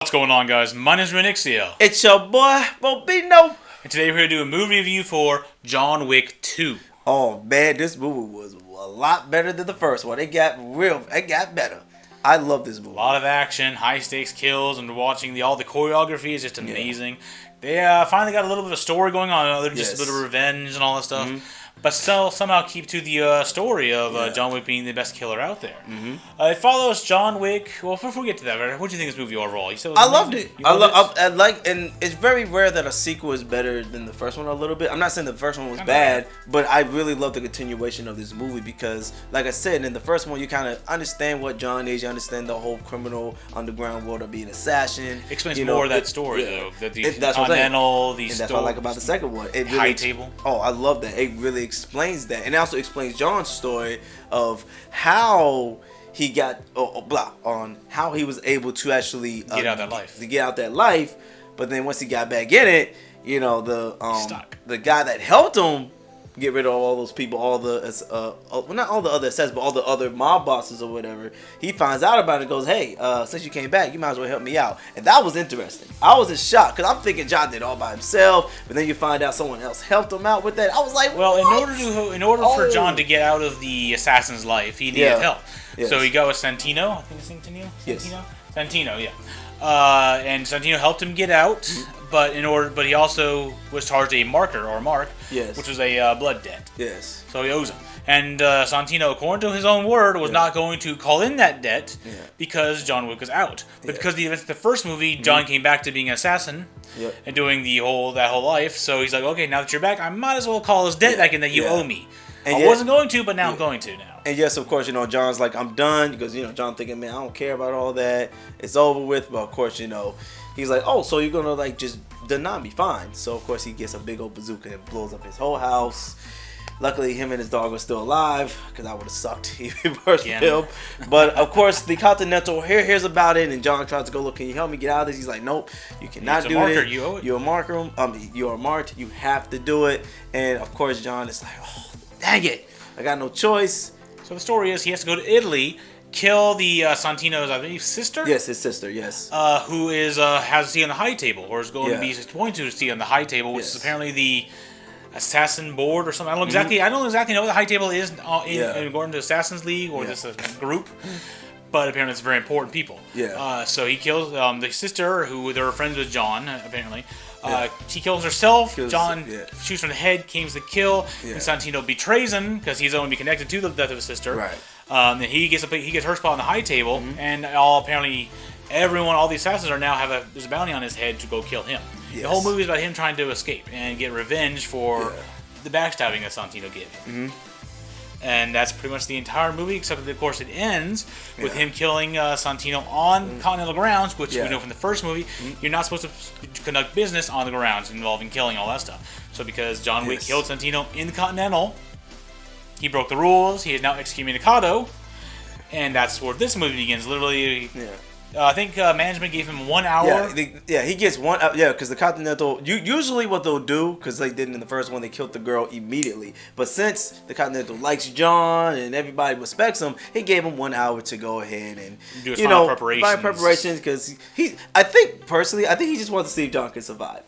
What's going on, guys? My name is Rionyxiel. It's your boy, Robino. And today we're going to do a movie review for John Wick 2. Oh, man, this movie was a lot better than the first one. It got better. I love this movie. A lot of action, high-stakes kills, and watching all the choreography is just amazing. They finally got a little bit of a story going on, other than just a bit of revenge and all that stuff. Mm-hmm. But still somehow keep to the story of John Wick being the best killer out there. Mm-hmm. It follows John Wick. Well, before we get to that, what do you think of this movie overall? You said I loved it. I like, and it's very rare that a sequel is better than the first one a little bit. I'm not saying the first one was bad, but I really love the continuation of this movie because, like I said, in the first one, you kind of understand what John is. You understand the whole criminal underground world of being an assassin. Explains more of that story, though. That's Continental, and that's what I like about the second one. It really high table. Oh, I love that. It really explains that, and it also explains John's story of how he got on how he was able to actually get out that life. But then once he got back in it, you know, the guy that helped him get rid of all those people, all the not all the other assassins, but all the other mob bosses or whatever. He finds out about it and goes, "Hey, since you came back, you might as well help me out." And that was interesting. I was in shock because I'm thinking John did it all by himself, but then you find out someone else helped him out with that. I was like, well, what? in order for John to get out of the assassin's life, he needed help. Yes. So he got with Santino. I think it's Santino. Yes. Santino, yeah. And Santino helped him get out, but he also was charged a mark, which was a blood debt. Yes. So he owes him. And Santino, according to his own word, was not going to call in that debt because John Wick was out. But because the events of the first movie, John came back to being an assassin and doing that whole life. So he's like, okay, now that you're back, I might as well call this debt back in that you owe me. And I wasn't going to, but now I'm going to now. And yes, of course, John's like, I'm done. Because, John thinking, man, I don't care about all that. It's over with. But, of course, he's like, oh, so you're going to, just deny me. Fine. So, of course, he gets a big old bazooka and blows up his whole house. Luckily, him and his dog were still alive. Because that would have sucked even worse for him. But, of course, the Continental hears about it. And John tries to go, look, can you help me get out of this? He's like, nope, you cannot do it. You owe it. You're a marker. You are marked. You have to do it. And, of course, John is like, oh, dang it. I got no choice. So the story is he has to go to Italy, kill the Santino's, I believe, sister? Yes, his sister, yes. Who has a seat on the high table, or is going to be going to see on the high table, which is apparently the assassin board or something. I don't exactly know what the high table is according to Assassin's League or this group. But apparently it's very important people. Yeah. So he kills the sister, who they were friends with John, apparently. She kills herself. John shoots from the head, aims the kill, and Santino betrays him because he's only connected to the death of his sister. Right. Then he gets her spot on the high table, and all the assassins there's a bounty on his head to go kill him. Yes. The whole movie is about him trying to escape and get revenge for the backstabbing that Santino gave him. And that's pretty much the entire movie, except that, of course, it ends with him killing Santino on Continental grounds, which we know from the first movie, you're not supposed to conduct business on the grounds involving killing, all that stuff. So because John Wick killed Santino in the Continental, he broke the rules, he is now excommunicado, and that's where this movie begins. Literally, I think management gave him 1 hour. Yeah, he gets 1 hour. Yeah, because the Continental, usually what they'll do, because they did in the first one, they killed the girl immediately. But since the Continental likes John and everybody respects him, he gave him 1 hour to go ahead and do his final preparations. Because I think he just wants to see if John can survive.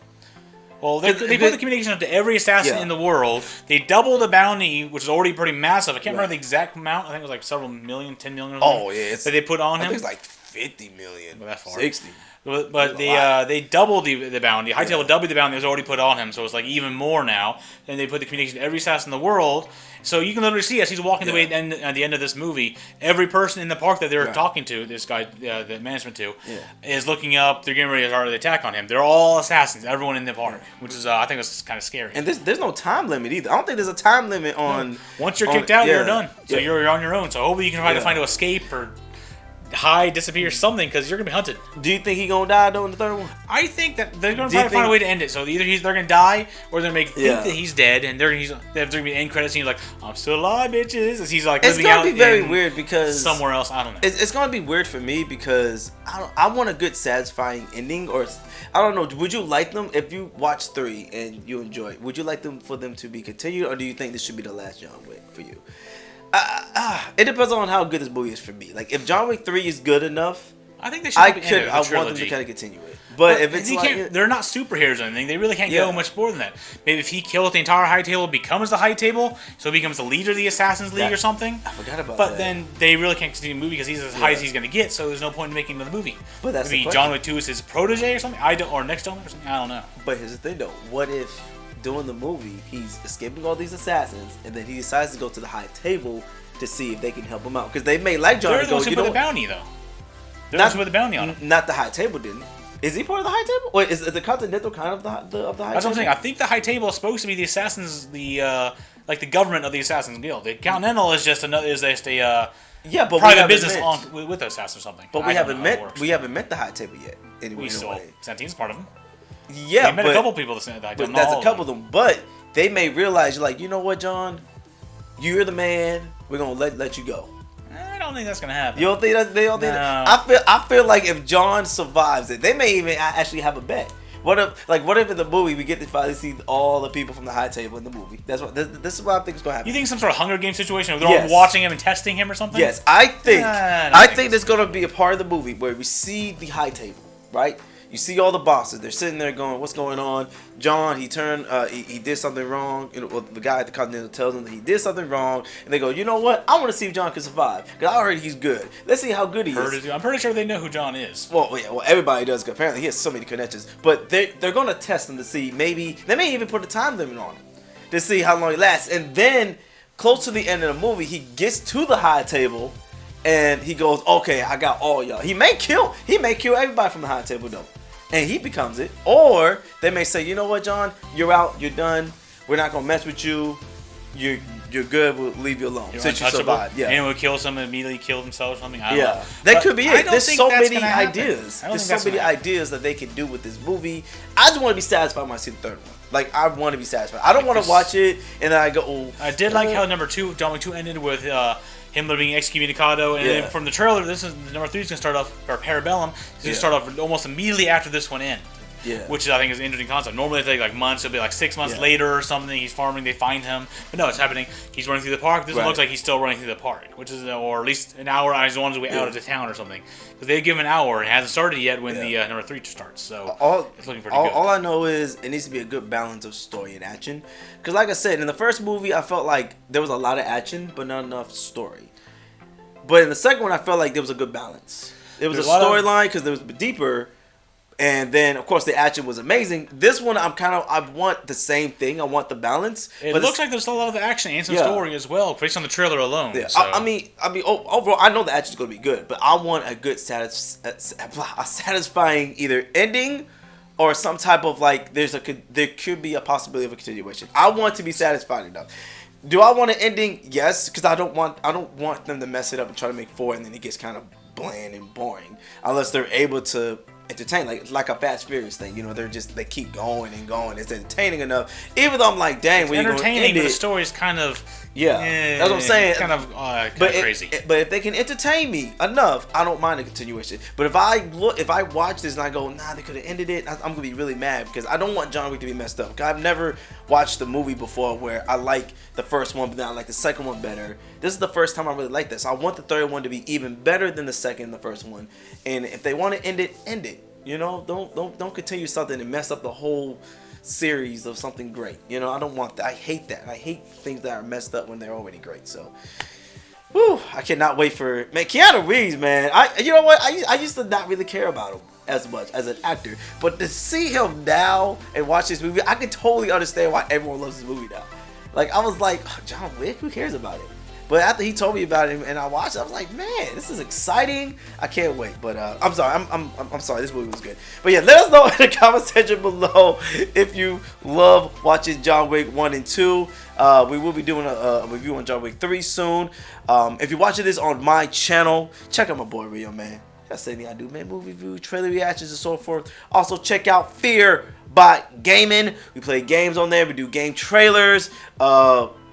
Well, they put the communication up to every assassin in the world. They doubled the bounty, which is already pretty massive. I can't remember the exact amount. I think it was like several million, 10 million or something. Oh, yeah. That they put on him. I think it's like 50 million. Well, that's far. 60. But they doubled the bounty. High table doubled the bounty that was already put on him, so it's like even more now. And they put the communication to every assassin in the world. So you can literally see as he's walking the way at the end of this movie, every person in the park that they're talking to, this guy, the management to, is looking up. They're getting ready to start the attack on him. They're all assassins, everyone in the park, which is I think it's kind of scary. And there's no time limit either. I don't think there's a time limit on. Once you're kicked out, you're done. So you're on your own. So hopefully you can try to find to escape or hide, disappear, something, because you're gonna be hunted. Do you think he's gonna die though in the third one? I think that they're gonna try to find a way to end it. So either they're gonna die, or they're gonna think that he's dead, and there's gonna be an end credit scene like, "I'm still alive, bitches." As he's like living out. It's gonna be very weird because somewhere else. I don't know. It's gonna be weird for me because I want a good, satisfying ending, or I don't know. Would you like them if you watch 3 and you enjoy it? Would you like them for them to be continued, or do you think this should be the last John Wick for you? It depends on how good this movie is for me. Like, if John Wick 3 is good enough, I think they should. I want them to kind of continue it, but if it's they're not superheroes or anything. They really can't go much more than that. Maybe if he kills the entire High Table, becomes the High Table, so he becomes the leader of the Assassins League or something. I forgot about that. But that. then they really can't continue the movie because he's as high as he's going to get. So there's no point in making another movie. But that's maybe John Wick 2 is his protege or something. Or next John Wick or something. I don't know. But here's the thing though. What if during the movie he's escaping all these assassins, and then he decides to go to the High Table to see if they can help him out? Because they may like John. They're the ones who put the bounty though. They're the ones who put the bounty on him. Not the High Table didn't. Is he part of the High Table? Wait, is the Continental kind of the High Table? That's what I'm saying. I think the High Table is supposed to be the assassins, like the government of the Assassins Guild. The Continental is just private business with the assassins or something. But we haven't met the High Table yet. Anyway, Santine's part of them. Yeah, we met a couple people that I don't know. That's a couple of them. But they may realize, like, you know what, John, you're the man. We're gonna let you go. I don't think that's gonna happen. You don't think that they don't think that? I feel like if John survives it, they may even actually have a bet. What if in the movie we get to finally see all the people from the High Table in the movie? This is what I think is gonna happen. You think some sort of Hunger Games situation where they're all watching him and testing him or something? Yes, I think there's gonna be a part of the movie where we see the High Table, right? You see all the bosses. They're sitting there going, "What's going on?" John, he turned. He did something wrong. The guy at the Continental tells him that he did something wrong, and they go, "You know what? I want to see if John can survive because I heard he's good. Let's see how good he is." I'm pretty sure they know who John is. Well, yeah. Well, everybody does. Cause apparently, he has so many connections. But they're gonna test him to see. Maybe they may even put a time limit on him to see how long he lasts. And then, close to the end of the movie, he gets to the High Table, and he goes, "Okay, I got all y'all." He may kill everybody from the High Table though. And he becomes it. Or they may say, "You know what, John? You're out. You're done. We're not gonna mess with you. You're good. We'll leave you alone since you survived." Yeah. Anyone would kill someone, immediately kill themselves or something. I don't know. That could be it. There's so many ideas. There's so many ideas that they can do with this movie. I just want to be satisfied when I see the third one. Like, I want to be satisfied. I don't want to watch it and then I go, "Oh." I did like how number 2, John Wick 2 ended with him being excommunicado, and then from the trailer, this is number 3 is gonna start off, or Parabellum, is gonna start off almost immediately after this one ends. Yeah. Which I think is an interesting concept. Normally it takes like months. It'll be like 6 months later or something. He's farming. They find him, but no, it's happening. He's running through the park. This one looks like he's still running through the park, which is, or at least an hour. He's on his way out of the town or something. Because they give him an hour and it hasn't started yet when the number 3 starts. So it's looking pretty good. All I know is it needs to be a good balance of story and action. Because like I said, in the first movie, I felt like there was a lot of action, but not enough story. But in the second one, I felt like there was a good balance. There was a storyline because it was deeper. And then, of course, the action was amazing. This one, I want the same thing. I want the balance. It looks like there's a lot of action and some story as well, based on the trailer alone. Yeah. So. I mean, overall, I know the action's going to be good, but I want a good, satisfying either ending or some type of like there could be a possibility of a continuation. I want to be satisfied enough. Do I want an ending? Yes, because I don't want them to mess it up and try to make 4 and then it gets kind of bland and boring unless they're able to entertain, like a Fast Furious thing. You know, they keep going and going. It's entertaining enough. Even though I'm like, dang, when you're entertaining, but the story's kind of that's what I'm saying. It's kind of crazy. But if they can entertain me enough, I don't mind a continuation. But if I watch this and I go, nah, they could have ended it, I'm gonna be really mad because I don't want John Wick to be messed up. I've never watched a movie before where I like the first one, but then I like the second one better. This is the first time I really like this. I want the third one to be even better than the second and the first one. And if they want to end it, end it. You know, don't continue something and mess up the whole series of something great. You know, I don't want that. I hate that. I hate things that are messed up when they're already great. So, I cannot wait for Keanu Reeves, man. You know what? I used to not really care about him as much as an actor, but to see him now and watch this movie, I can totally understand why everyone loves this movie now. Like, I was like, John Wick, who cares about it? But after he told me about it and I watched it, I was like, man, this is exciting. I can't wait. But I'm sorry. I'm sorry. This movie was good. But yeah, let us know in the comment section below if you love watching John Wick 1 and 2. We will be doing a review on John Wick 3 soon. If you're watching this on my channel, check out my boy Rio, man. That's anything I do, man. Movie review, trailer reactions, and so forth. Also, check out Fear by Gaming. We play games on there. We do game trailers,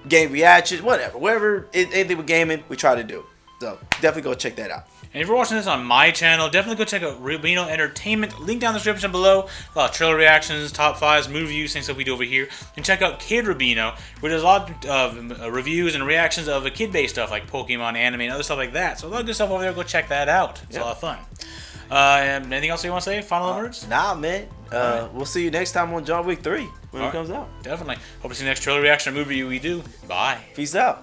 game reactions, whatever, anything with gaming, we try to do. So definitely go check that out. And if you're watching this on my channel, definitely go check out Robino Entertainment. Link down in the description below. A lot of trailer reactions, top 5s, movie reviews, things that we do over here. And check out Kid Robino, where there's a lot of reviews and reactions of kid-based stuff like Pokemon, anime, and other stuff like that. So a lot of good stuff over there. Go check that out. It's a lot of fun. And anything else you want to say? Final words? Nah, man. Alright. We'll see you next time on John Wick 3 when it Alright. comes out. Definitely. Hope to see the next trailer reaction or movie we do. Bye. Peace out.